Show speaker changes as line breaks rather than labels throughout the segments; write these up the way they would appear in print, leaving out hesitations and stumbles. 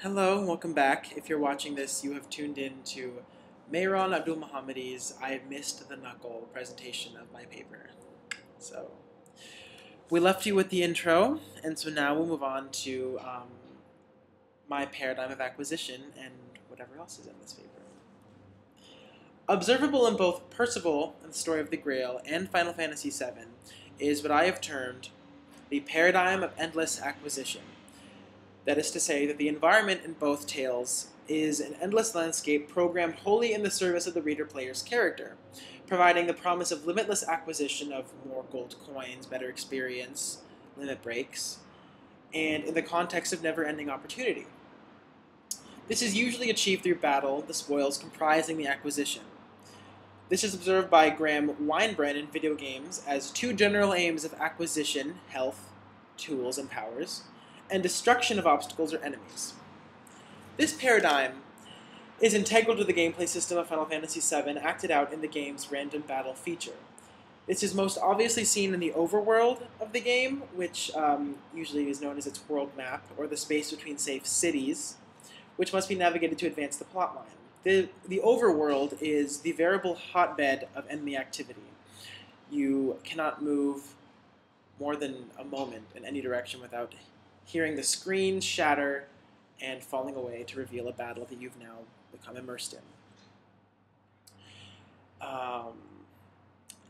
Hello, welcome back. If you're watching this, you have tuned in to Mehron Abdollmohammadi's I Missed the NUCL presentation of my paper. So, we left you with the intro, and so now we'll move on to my paradigm of acquisition and whatever else is in this paper. Observable in both Perceval and the Story of the Grail and Final Fantasy VII is what I have termed the paradigm of endless acquisition. That is to say that the environment in both tales is an endless landscape programmed wholly in the service of the reader-player's character, providing the promise of limitless acquisition of more gold coins, better experience, limit breaks, and in the context of never-ending opportunity. This is usually achieved through battle, the spoils comprising the acquisition. This is observed by Graham Weinbrenn in video games as two general aims of acquisition, health, tools, and powers, and destruction of obstacles or enemies. This paradigm is integral to the gameplay system of Final Fantasy VII, acted out in the game's random battle feature. This is most obviously seen in the overworld of the game, which usually is known as its world map, or the space between safe cities, which must be navigated to advance the plotline. The overworld is the variable hotbed of enemy activity. You cannot move more than a moment in any direction without hearing the screen shatter and falling away to reveal a battle that you've now become immersed in.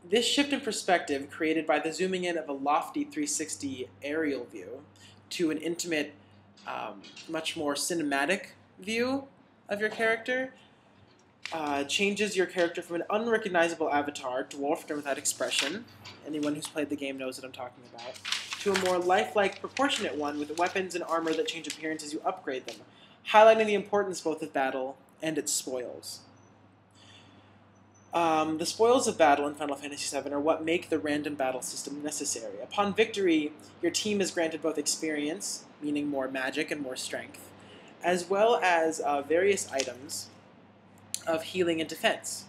This shift in perspective, created by the zooming in of a lofty 360 aerial view to an intimate, much more cinematic view of your character, changes your character from an unrecognizable avatar, dwarfed and without expression — anyone who's played the game knows what I'm talking about — to a more lifelike, proportionate one with weapons and armor that change appearance as you upgrade them, highlighting the importance both of battle and its spoils. The spoils of battle in Final Fantasy VII are what make the random battle system necessary. Upon victory, your team is granted both experience, meaning more magic and more strength, as well as various items of healing and defense.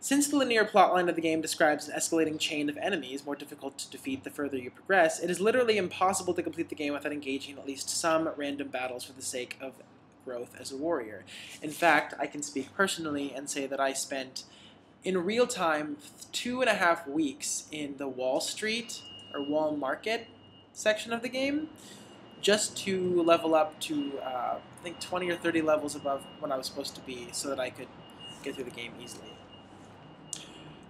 Since the linear plotline of the game describes an escalating chain of enemies, more difficult to defeat the further you progress, it is literally impossible to complete the game without engaging in at least some random battles for the sake of growth as a warrior. In fact, I can speak personally and say that I spent, in real time, 2.5 weeks in the Wall Street, or Wall Market section of the game, just to level up to, I think, 20 or 30 levels above what I was supposed to be so that I could get through the game easily.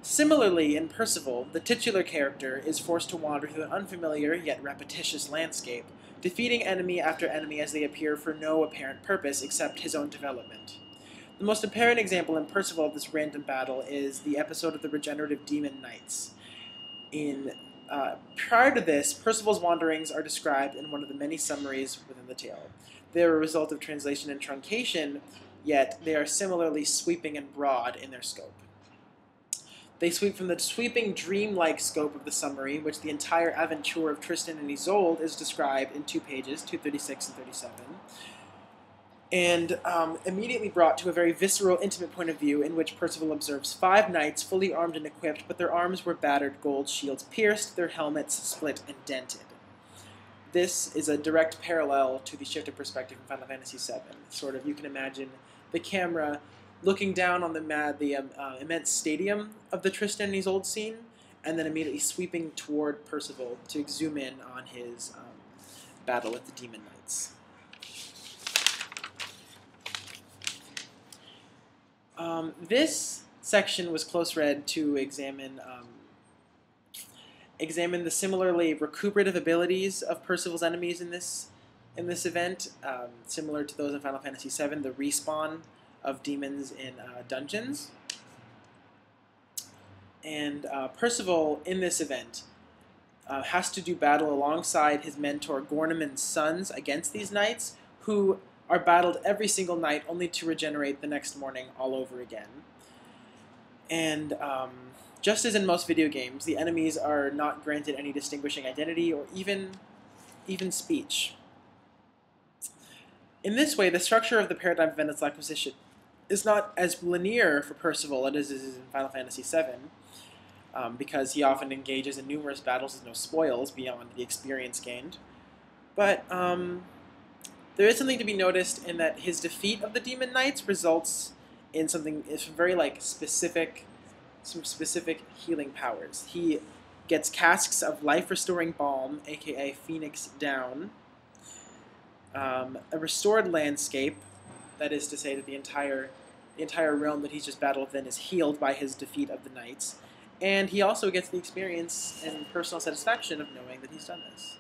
Similarly, in Perceval, the titular character is forced to wander through an unfamiliar yet repetitious landscape, defeating enemy after enemy as they appear for no apparent purpose except his own development. The most apparent example in Perceval of this random battle is the episode of the Regenerative Demon Knights. Prior to this, Perceval's wanderings are described in one of the many summaries within the tale. They are a result of translation and truncation, yet they are similarly sweeping and broad in their scope. They sweep from the sweeping, dreamlike scope of the summary, which the entire aventure of Tristan and Isolde is described in 2 pages, 236 and 37, and immediately brought to a very visceral, intimate point of view in which Perceval observes 5 knights fully armed and equipped, but their arms were battered, gold shields pierced, their helmets split and dented. This is a direct parallel to the shift of perspective in Final Fantasy VII. Sort of, you can imagine the camera looking down on the immense stadium of the Tristan and Isolde scene, and then immediately sweeping toward Perceval to zoom in on his battle with the Demon Knights. This section was close read to examine the similarly recuperative abilities of Perceval's enemies in this event, similar to those in Final Fantasy VII, the respawn of demons in dungeons. And Perceval, in this event, has to do battle alongside his mentor Gorneman's sons against these knights, who are battled every single night only to regenerate the next morning all over again. And just as in most video games, the enemies are not granted any distinguishing identity or even speech. In this way, the structure of the paradigm of endless acquisition is not as linear for Perceval as it is in Final Fantasy VII, because he often engages in numerous battles with no spoils beyond the experience gained. But there is something to be noticed in that his defeat of the Demon Knights results in something very some specific healing powers. He gets casks of life-restoring balm, aka Phoenix Down, a restored landscape, that is to say that the entire realm that he's just battled within is healed by his defeat of the knights, and he also gets the experience and personal satisfaction of knowing that he's done this.